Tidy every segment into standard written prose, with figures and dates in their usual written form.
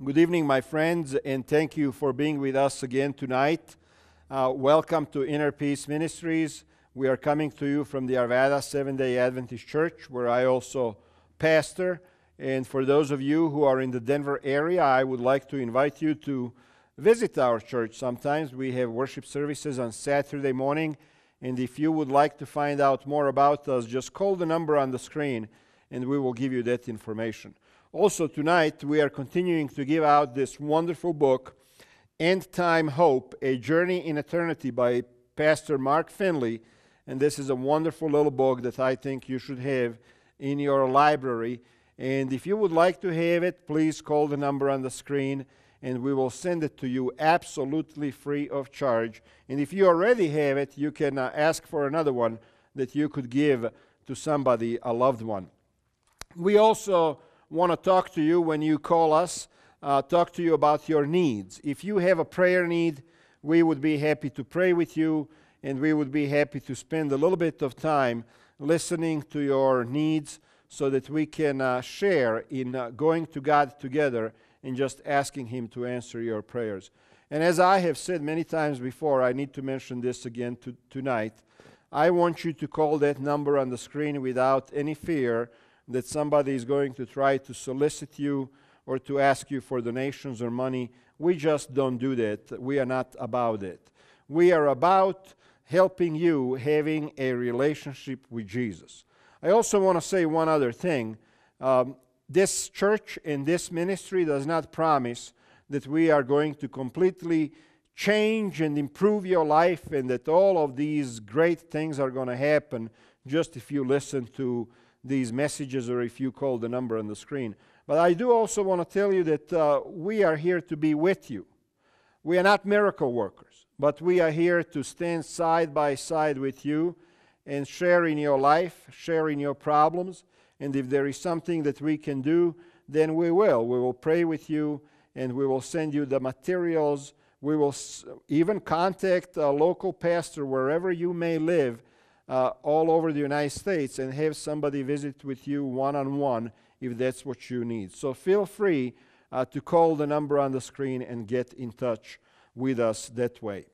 Good evening, my friends, and thank you for being with us again tonight. Welcome to Inner Peace Ministries. We are coming to you from the Arvada Seventh-day Adventist Church, where I also pastor. And for those of you who are in the Denver area, I would like to invite you to visit our church. Sometimes we have worship services on Saturday morning, and if you would like to find out more about us, just call the number on the screen, and we will give you that information. Also tonight, we are continuing to give out this wonderful book, End Time Hope, A Journey in Eternity by Pastor Mark Finley. And this is a wonderful little book that I think you should have in your library. And if you would like to have it, please call the number on the screen, and we will send it to you absolutely free of charge. And if you already have it, you can ask for another one that you could give to somebody, a loved one. We also want to talk to you when you call us, talk to you about your needs. If you have a prayer need, we would be happy to pray with you, and we would be happy to spend a little bit of time listening to your needs so that we can share in going to God together and just asking Him to answer your prayers. And as I have said many times before, I need to mention this again tonight. I want you to call that number on the screen without any fear that somebody is going to try to solicit you or to ask you for donations or money. We just don't do that. We are not about it. We are about helping you having a relationship with Jesus. I also want to say one other thing. This church and this ministry does not promise that we are going to completely change and improve your life and that all of these great things are going to happen just if you listen to these messages or if you call the number on the screen. But I do also want to tell you that we are here to be with you. We are not miracle workers, but we are here to stand side by side with you and share in your life, share in your problems. And if there is something that we can do, then we will. We will pray with you, and we will send you the materials. We will even contact a local pastor wherever you may live all over the United States and have somebody visit with you one-on-one if that's what you need. So feel free to call the number on the screen and get in touch with us that way.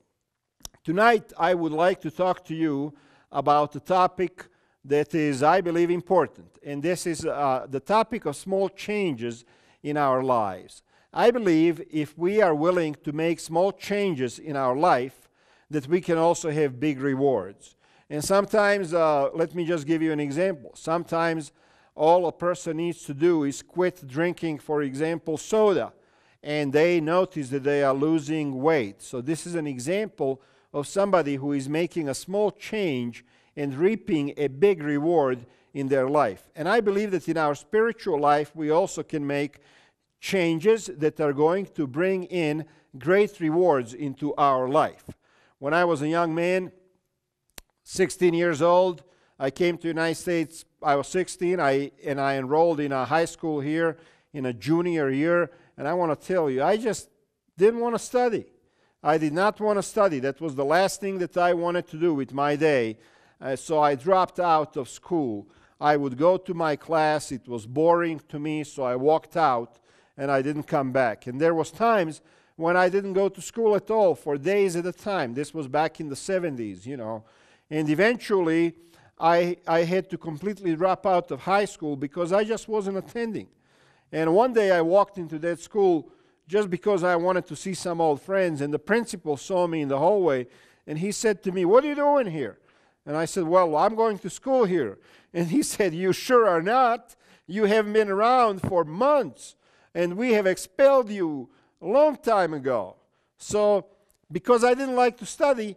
Tonight, I would like to talk to you about a topic that is, I believe, important. And this is the topic of small changes in our lives. I believe if we are willing to make small changes in our life, that we can also have big rewards. And sometimes, let me just give you an example. Sometimes all a person needs to do is quit drinking, for example, soda, and they notice that they are losing weight. So this is an example of somebody who is making a small change and reaping a big reward in their life. And I believe that in our spiritual life, we also can make changes that are going to bring in great rewards into our life. When I was a young man, 16 years old, I came to the United States. I was 16, and I enrolled in a high school here in a junior year. And I want to tell you, I just didn't want to study. I did not want to study. That was the last thing that I wanted to do with my day. So I dropped out of school. I would go to my class. It was boring to me, so I walked out, and I didn't come back. And there was times when I didn't go to school at all for days at a time. This was back in the 70s, you know. And eventually, I had to completely drop out of high school because I just wasn't attending. And one day I walked into that school just because I wanted to see some old friends, and the principal saw me in the hallway, and he said to me, "What are you doing here?" And I said, "Well, I'm going to school here." And he said, "You sure are not. You haven't been around for months, and we have expelled you a long time ago." So because I didn't like to study,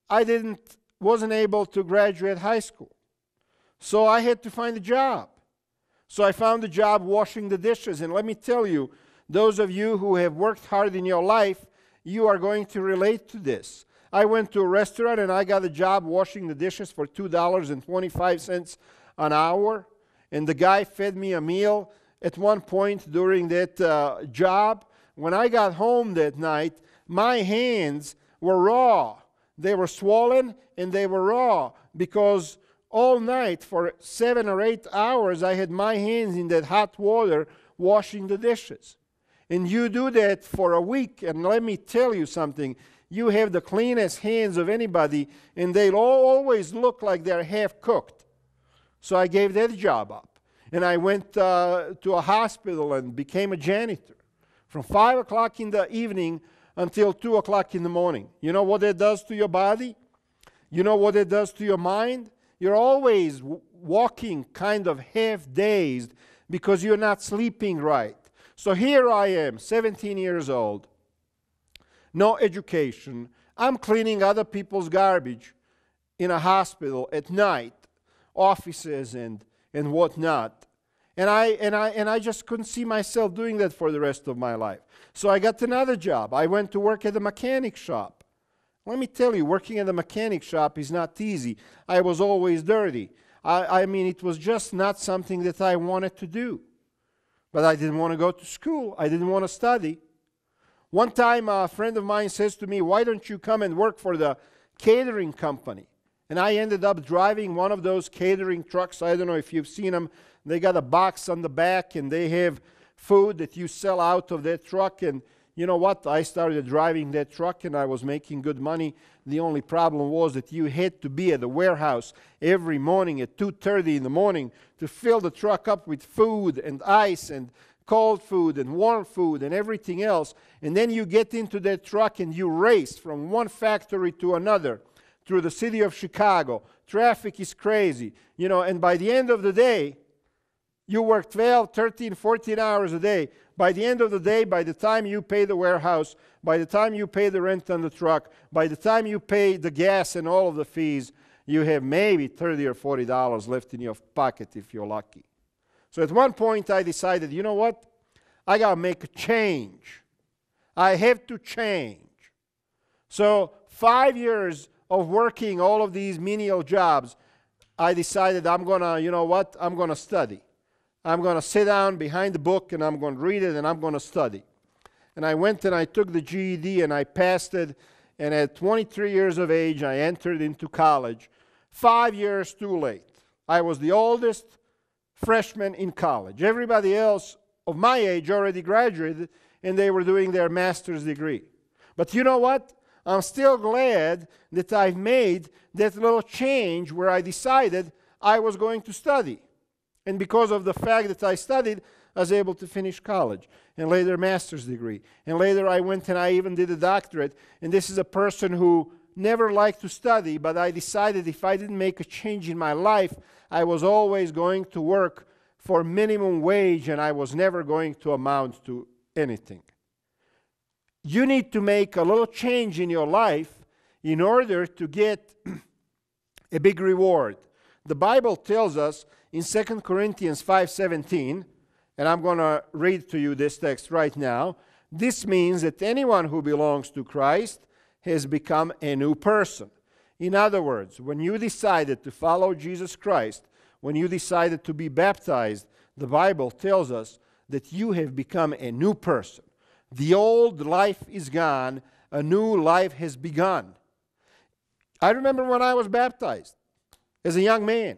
I wasn't able to graduate high school. So I had to find a job. So I found a job washing the dishes. And let me tell you, those of you who have worked hard in your life, you are going to relate to this. I went to a restaurant and I got a job washing the dishes for $2.25 an hour. And the guy fed me a meal at one point during that job. When I got home that night, my hands were raw. They were swollen and they were raw because all night for 7 or 8 hours I had my hands in that hot water washing the dishes. And you do that for a week, and let me tell you something. You have the cleanest hands of anybody, and they'll always look like they're half-cooked. So I gave that job up. And I went to a hospital and became a janitor from 5 o'clock in the evening until 2 o'clock in the morning. You know what that does to your body? You know what it does to your mind? You're always walking kind of half-dazed because you're not sleeping right. So here I am, 17 years old, no education. I'm cleaning other people's garbage in a hospital at night, offices and whatnot. And I just couldn't see myself doing that for the rest of my life. So I got another job. I went to work at a mechanic shop. Let me tell you, working at a mechanic shop is not easy. I was always dirty. I mean, it was just not something that I wanted to do. But I didn't want to go to school. I didn't want to study. One time, a friend of mine says to me, "Why don't you come and work for the catering company?" And I ended up driving one of those catering trucks. I don't know if you've seen them. They got a box on the back, and they have food that you sell out of that truck. And you know what? I started driving that truck, and I was making good money. The only problem was that you had to be at the warehouse every morning at 2:30 in the morning to fill the truck up with food and ice and cold food and warm food and everything else. And then you get into that truck and you race from one factory to another through the city of Chicago. Traffic is crazy, and by the end of the day, you work 12, 13, 14 hours a day. By the end of the day, by the time you pay the warehouse, by the time you pay the rent on the truck, by the time you pay the gas and all of the fees, you have maybe $30 or $40 left in your pocket if you're lucky. So at one point I decided, you know what? I got to make a change. I have to change. So 5 years of working all of these menial jobs, I decided I'm going to study. I'm going to sit down behind the book and I'm going to read it and I'm going to study. And I went and I took the GED and I passed it. And at 23 years of age, I entered into college. 5 years too late. I was the oldest freshman in college. Everybody else of my age already graduated and they were doing their master's degree. But you know what? I'm still glad that I've made that little change where I decided I was going to study. And because of the fact that I studied, I was able to finish college and later master's degree. And later I went and I even did a doctorate. And this is a person who never liked to study, but I decided if I didn't make a change in my life, I was always going to work for minimum wage and I was never going to amount to anything. You need to make a little change in your life in order to get a big reward. The Bible tells us in 2 Corinthians 5:17, and I'm going to read to you this text right now. This means that anyone who belongs to Christ has become a new person. In other words, when you decided to follow Jesus Christ, when you decided to be baptized, the Bible tells us that you have become a new person. The old life is gone, a new life has begun. I remember when I was baptized as a young man.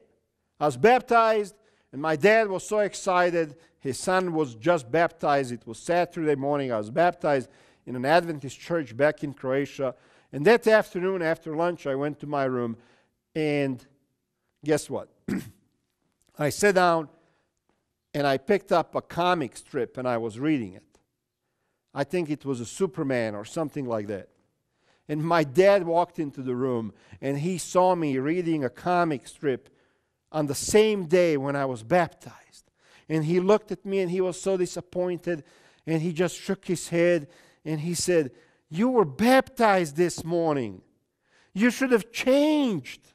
I was baptized, and my dad was so excited. His son was just baptized. It was Saturday morning. I was baptized in an Adventist church back in Croatia. And that afternoon, after lunch, I went to my room, and guess what? I sat down, and I picked up a comic strip, and I was reading it. I think it was a Superman or something like that. And my dad walked into the room, and he saw me reading a comic strip on the same day when I was baptized. And he looked at me, and he was so disappointed, and he just shook his head, and he said, "You were baptized this morning. You should have changed."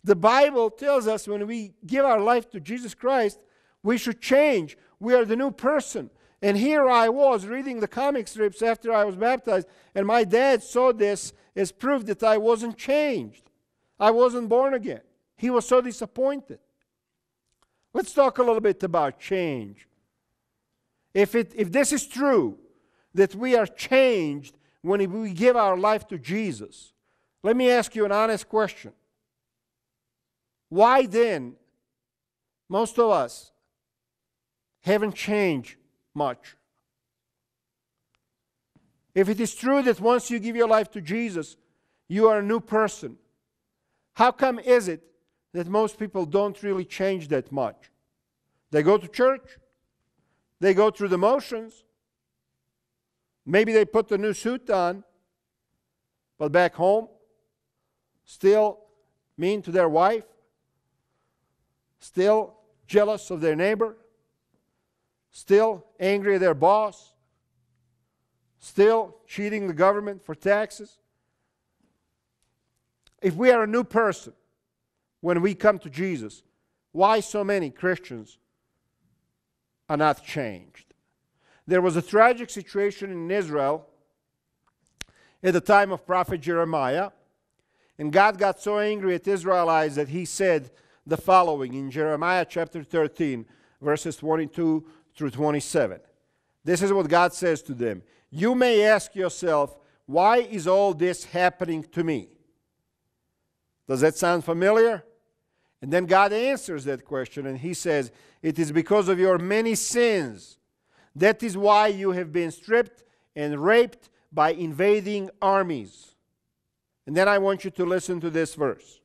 The Bible tells us when we give our life to Jesus Christ, we should change. We are the new person. And here I was reading the comic strips after I was baptized, and my dad saw this as proof that I wasn't changed. I wasn't born again. He was so disappointed. Let's talk a little bit about change. If this is true, that we are changed when we give our life to Jesus, let me ask you an honest question. Why then, most of us haven't changed much If it is true that once you give your life to Jesus, you are a new person, how come is it that most people don't really change that much? They go to church, they go through the motions, maybe they put the new suit on, but back home, still mean to their wife, still jealous of their neighbor, still angry at their boss, still cheating the government for taxes. If we are a new person when we come to Jesus, why so many Christians are not changed? There was a tragic situation in Israel at the time of prophet Jeremiah, and God got so angry at Israelites that he said the following in Jeremiah chapter 13, verses 22 through 27. This is what God says to them. You may ask yourself, why is all this happening to me? Does that sound familiar? And then God answers that question and he says, it is because of your many sins. That is why you have been stripped and raped by invading armies. And then I want you to listen to this verse.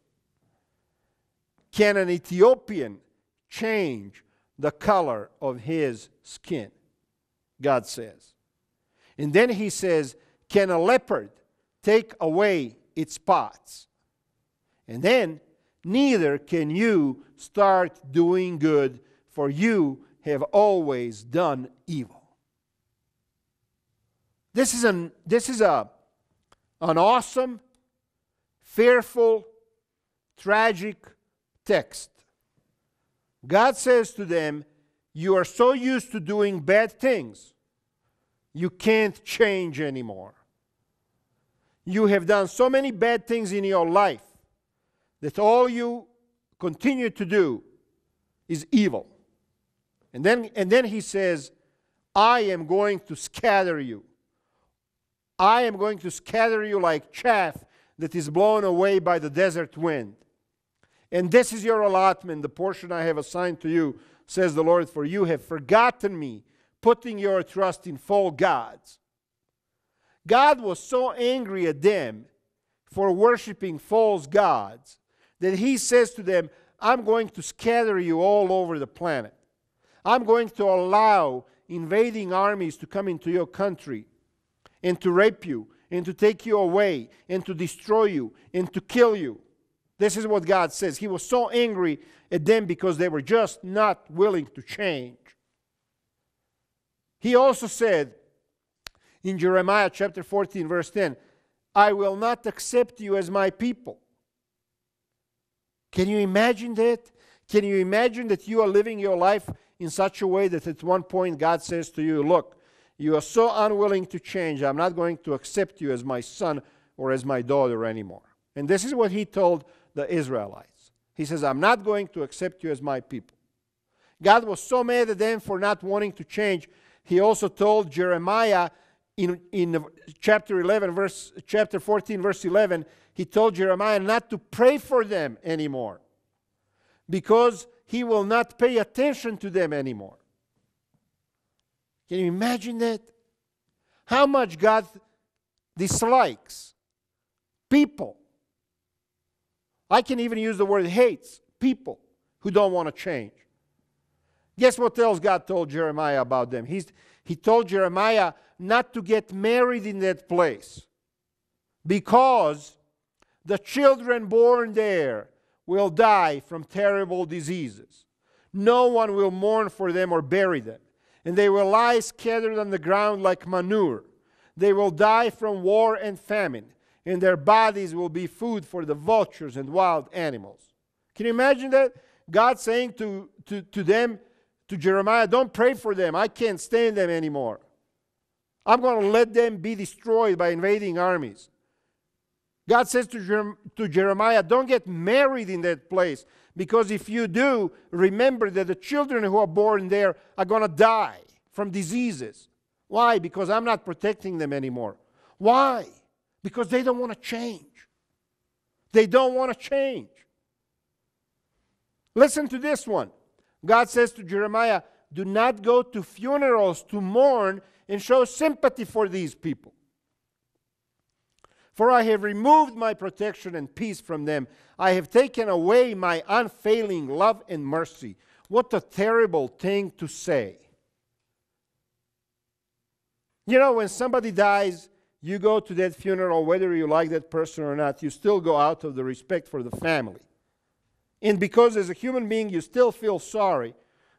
Can an Ethiopian change the color of his skin? God says. And then he says, can a leopard take away its spots? And then, neither can you start doing good, for you have always done evil. This is an awesome, fearful, tragic text. God says to them, you are so used to doing bad things, you can't change anymore. You have done so many bad things in your life that all you continue to do is evil. And then he says, I am going to scatter you. I am going to scatter you like chaff that is blown away by the desert wind. And this is your allotment, the portion I have assigned to you, says the Lord, for you have forgotten me, putting your trust in false gods. God was so angry at them for worshiping false gods that he says to them, I'm going to scatter you all over the planet. I'm going to allow invading armies to come into your country and to rape you and to take you away and to destroy you and to kill you. This is what God says. He was so angry at them because they were just not willing to change. He also said in Jeremiah chapter 14 verse 10, I will not accept you as my people. Can you imagine that? Can you imagine that you are living your life in such a way that at one point God says to you, look, you are so unwilling to change, I'm not going to accept you as my son or as my daughter anymore. And this is what he told the Israelites. He says, I'm not going to accept you as my people. God was so mad at them for not wanting to change. He also told Jeremiah in chapter 14, verse 11, he told Jeremiah not to pray for them anymore because he will not pay attention to them anymore. Can you imagine that? How much God dislikes people. I can even use the word hates people who don't want to change. Guess what else God told Jeremiah about them? He told Jeremiah not to get married in that place because the children born there will die from terrible diseases. No one will mourn for them or bury them, and they will lie scattered on the ground like manure. They will die from war and famine, and their bodies will be food for the vultures and wild animals. Can you imagine that? God saying to them, to Jeremiah, don't pray for them. I can't stand them anymore. I'm going to let them be destroyed by invading armies. God says to Jeremiah, don't get married in that place, because if you do, remember that the children who are born there are going to die from diseases. Why? Because I'm not protecting them anymore. Why? Because they don't want to change. They don't want to change. Listen to this one. God says to Jeremiah, do not go to funerals to mourn and show sympathy for these people. For I have removed my protection and peace from them. I have taken away my unfailing love and mercy. What a terrible thing to say. You know, when somebody dies, you go to that funeral, whether you like that person or not, you still go out of the respect for the family. And because as a human being, you still feel sorry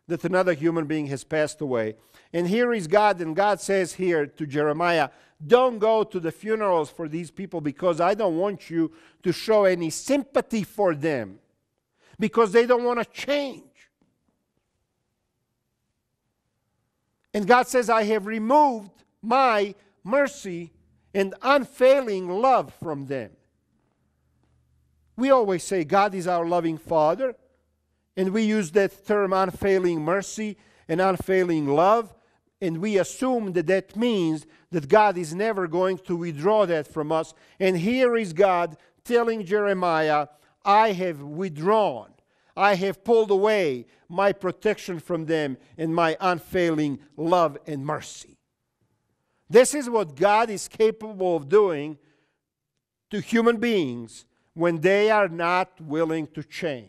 that another human being has passed away. And here is God, and God says here to Jeremiah, don't go to the funerals for these people because I don't want you to show any sympathy for them because they don't want to change. And God says, I have removed my mercy and unfailing love from them. We always say God is our loving Father, and we use that term unfailing mercy and unfailing love, and we assume that that means that God is never going to withdraw that from us. And here is God telling Jeremiah, I have withdrawn, I have pulled away my protection from them and my unfailing love and mercy. This is what God is capable of doing to human beings when they are not willing to change.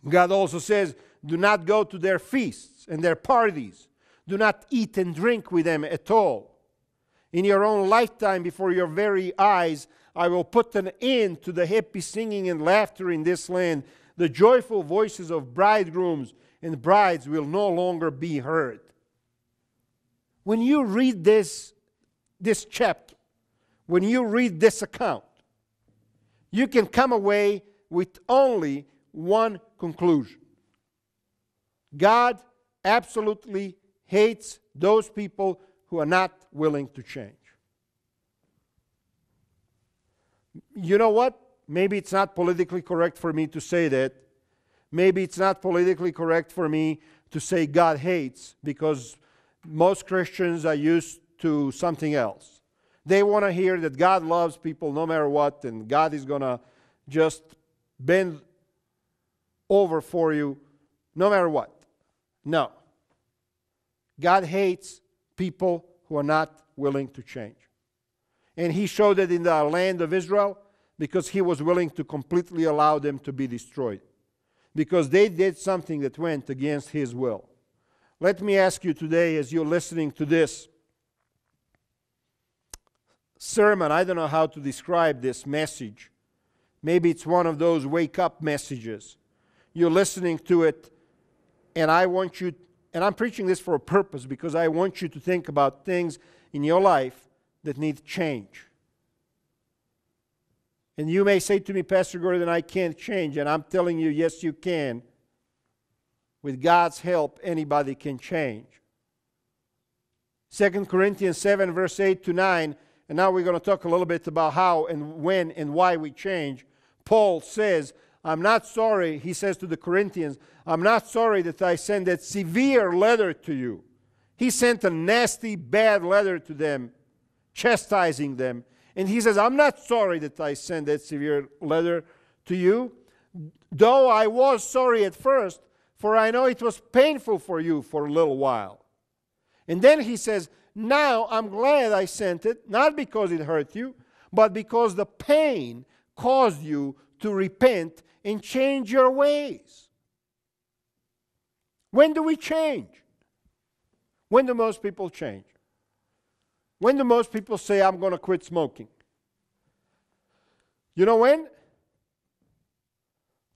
God also says, do not go to their feasts and their parties. Do not eat and drink with them at all. In your own lifetime, before your very eyes, I will put an end to the happy singing and laughter in this land. The joyful voices of bridegrooms and brides will no longer be heard. When you read this chapter, when you read this account, you can come away with only one conclusion. God absolutely hates those people who are not willing to change. You know what? Maybe it's not politically correct for me to say that. Maybe it's not politically correct for me to say God hates, because most Christians are used to something else. They want to hear that God loves people no matter what, and God is going to just bend over for you no matter what. No. God hates people who are not willing to change. And He showed it in the land of Israel because He was willing to completely allow them to be destroyed, because they did something that went against His will. Let me ask you today, as you're listening to this sermon, I don't know how to describe this message. Maybe it's one of those wake-up messages. You're listening to it, and I want you, and I'm preaching this for a purpose, because I want you to think about things in your life that need change. And you may say to me, Pastor Gordon, I can't change. And I'm telling you, yes, you can. With God's help, anybody can change. 2 Corinthians 7, verse 8 to 9, and now we're going to talk a little bit about how and when and why we change. Paul says, I'm not sorry, he says to the Corinthians, I'm not sorry that I sent that severe letter to you. He sent a nasty, bad letter to them, chastising them. And he says, I'm not sorry that I sent that severe letter to you, though I was sorry at first, for I know it was painful for you for a little while. And then he says, now I'm glad I sent it, not because it hurt you, but because the pain caused you to repent and change your ways. When do we change? When do most people change? When do most people say, I'm going to quit smoking? You know when?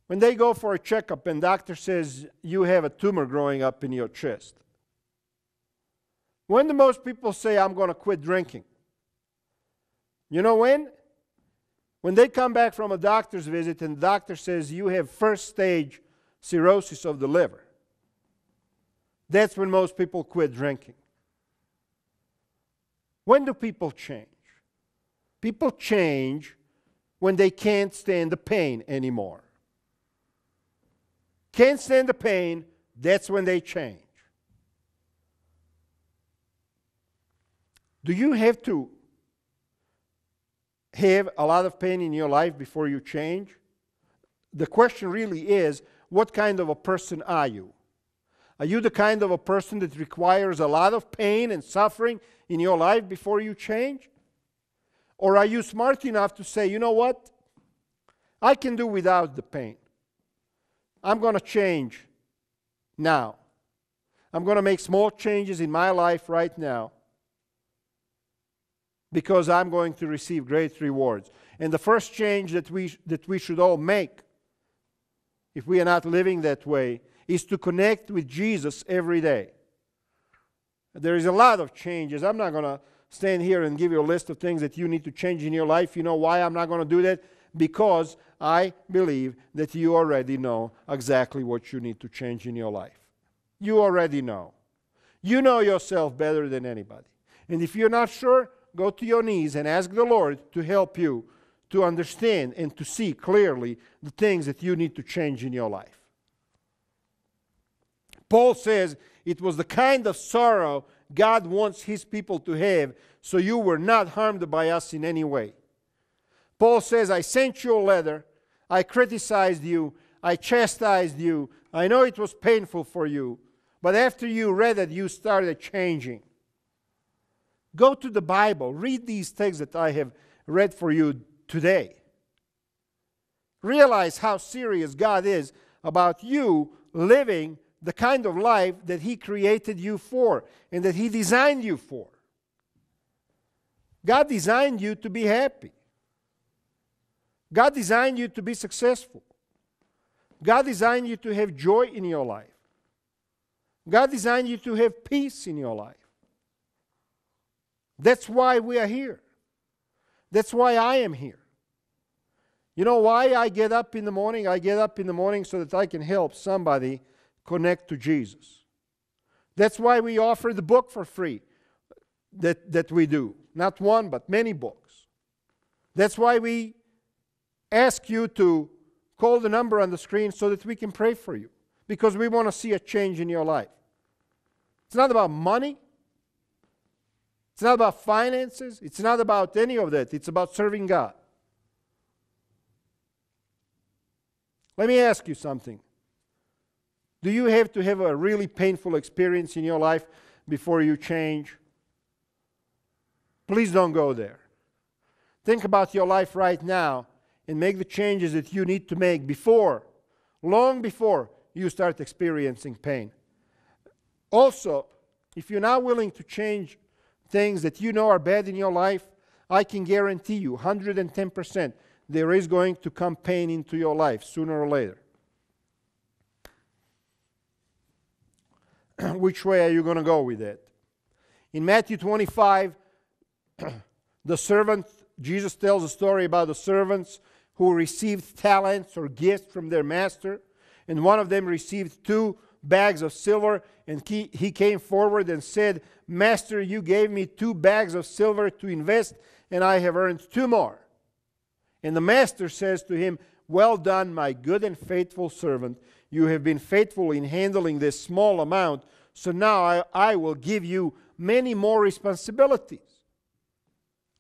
When they go for a checkup and doctor says, you have a tumor growing up in your chest. When do most people say, I'm going to quit drinking? You know when? When they come back from a doctor's visit and the doctor says, you have first stage cirrhosis of the liver. That's when most people quit drinking. When do people change? People change when they can't stand the pain anymore. Can't stand the pain, that's when they change. Do you have to have a lot of pain in your life before you change? The question really is, what kind of a person are you? Are you the kind of a person that requires a lot of pain and suffering in your life before you change? Or are you smart enough to say, you know what? I can do without the pain. I'm going to change now. I'm going to make small changes in my life right now because I'm going to receive great rewards. And the first change that we should all make, if we are not living that way, is to connect with Jesus every day. There is a lot of changes. I'm not going to stand here and give you a list of things that you need to change in your life. You know why I'm not going to do that? Because I believe that you already know exactly what you need to change in your life. You already know. You know yourself better than anybody. And if you're not sure, go to your knees and ask the Lord to help you to understand and to see clearly the things that you need to change in your life. Paul says it was the kind of sorrow God wants His people to have, so you were not harmed by us in any way. Paul says, I sent you a letter, I criticized you, I chastised you, I know it was painful for you, but after you read it, you started changing. Go to the Bible, read these things that I have read for you today. Realize how serious God is about you living the kind of life that He created you for and that He designed you for. God designed you to be happy. God designed you to be successful. God designed you to have joy in your life. God designed you to have peace in your life. That's why we are here. That's why I am here. You know why I get up in the morning? I get up in the morning so that I can help somebody connect to Jesus. That's why we offer the book for free that we do. Not one, but many books. That's why we ask you to call the number on the screen so that we can pray for you. Because we want to see a change in your life. It's not about money. It's not about finances. It's not about any of that. It's about serving God. Let me ask you something. Do you have to have a really painful experience in your life before you change? Please don't go there. Think about your life right now and make the changes that you need to make long before you start experiencing pain. Also, if you're not willing to change things that you know are bad in your life, I can guarantee you 110% there is going to come pain into your life sooner or later. Which way are you going to go with that? In Matthew 25, Jesus tells a story about the servants who received talents or gifts from their master. And one of them received 2 bags of silver. And he came forward and said, Master, you gave me 2 bags of silver to invest, and I have earned 2 more. And the master says to him, Well done, my good and faithful servant. You have been faithful in handling this small amount, so now I will give you many more responsibilities.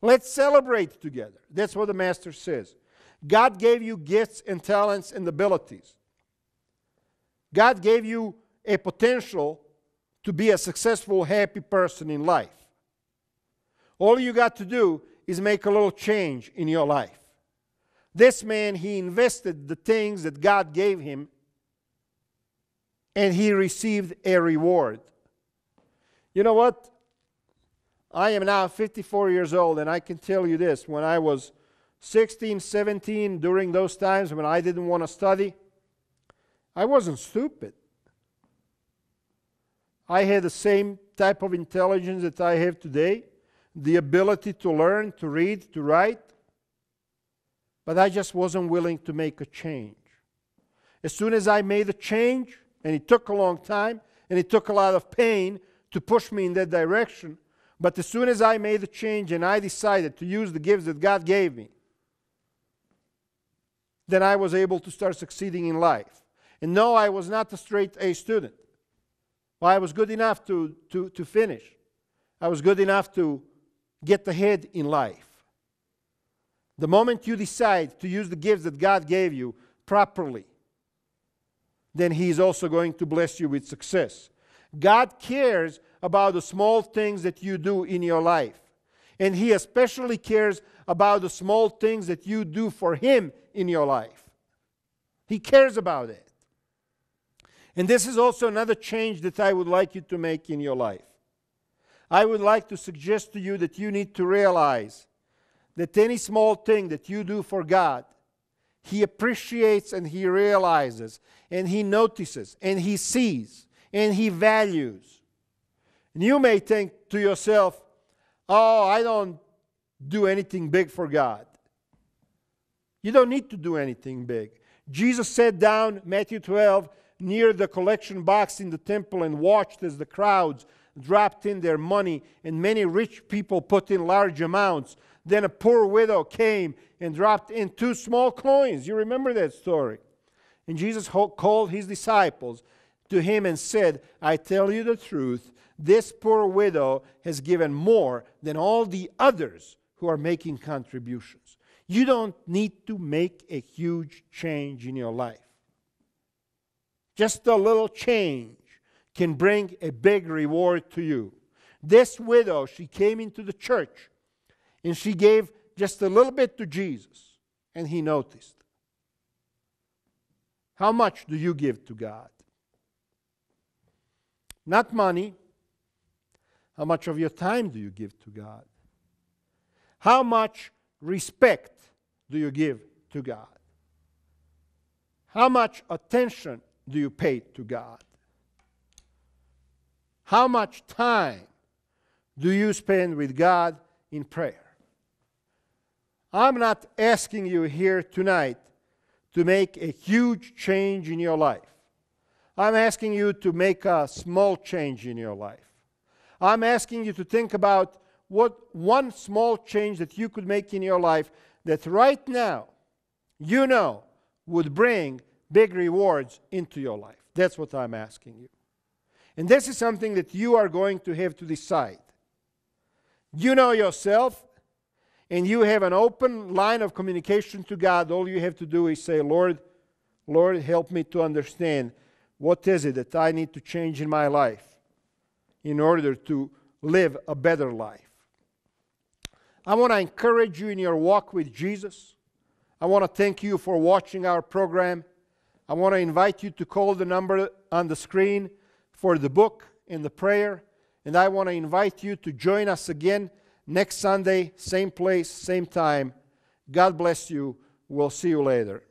Let's celebrate together. That's what the master says. God gave you gifts and talents and abilities. God gave you a potential to be a successful, happy person in life. All you got to do is make a little change in your life. This man, he invested the things that God gave him, and he received a reward. You know what? I am now 54 years old, and I can tell you this. When I was 16, 17, during those times when I didn't want to study, I wasn't stupid. I had the same type of intelligence that I have today, the ability to learn, to read, to write, but I just wasn't willing to make a change. As soon as I made a change, and it took a long time, and it took a lot of pain to push me in that direction, but as soon as I made a change and I decided to use the gifts that God gave me, then I was able to start succeeding in life. And no, I was not a straight A student. Well, I was good enough to finish. I was good enough to get ahead in life. The moment you decide to use the gifts that God gave you properly, then He is also going to bless you with success. God cares about the small things that you do in your life. And He especially cares about the small things that you do for Him in your life. He cares about it. And this is also another change that I would like you to make in your life. I would like to suggest to you that you need to realize that any small thing that you do for God, He appreciates and He realizes and He notices and He sees and He values. And you may think to yourself, oh, I don't do anything big for God. You don't need to do anything big. Jesus sat down, Matthew 12, near the collection box in the temple and watched as the crowds dropped in their money and many rich people put in large amounts. Then a poor widow came and dropped in 2 small coins. You remember that story. And Jesus called His disciples to Him and said, I tell you the truth, this poor widow has given more than all the others who are making contributions. You don't need to make a huge change in your life. Just a little change can bring a big reward to you. This widow, she came into the church and she gave just a little bit to Jesus, and He noticed. How much do you give to God? Not money. How much of your time do you give to God? How much respect do you give to God? How much attention do you pay to God? How much time do you spend with God in prayer? I'm not asking you here tonight to make a huge change in your life. I'm asking you to make a small change in your life. I'm asking you to think about what one small change that you could make in your life that right now you know would bring big rewards into your life. That's what I'm asking you. And this is something that you are going to have to decide. You know yourself, and you have an open line of communication to God. All you have to do is say, Lord, help me to understand what is it that I need to change in my life in order to live a better life. I want to encourage you in your walk with Jesus. I want to thank you for watching our program. I want to invite you to call the number on the screen for the book and the prayer. And I want to invite you to join us again next Sunday, same place, same time. God bless you. We'll see you later.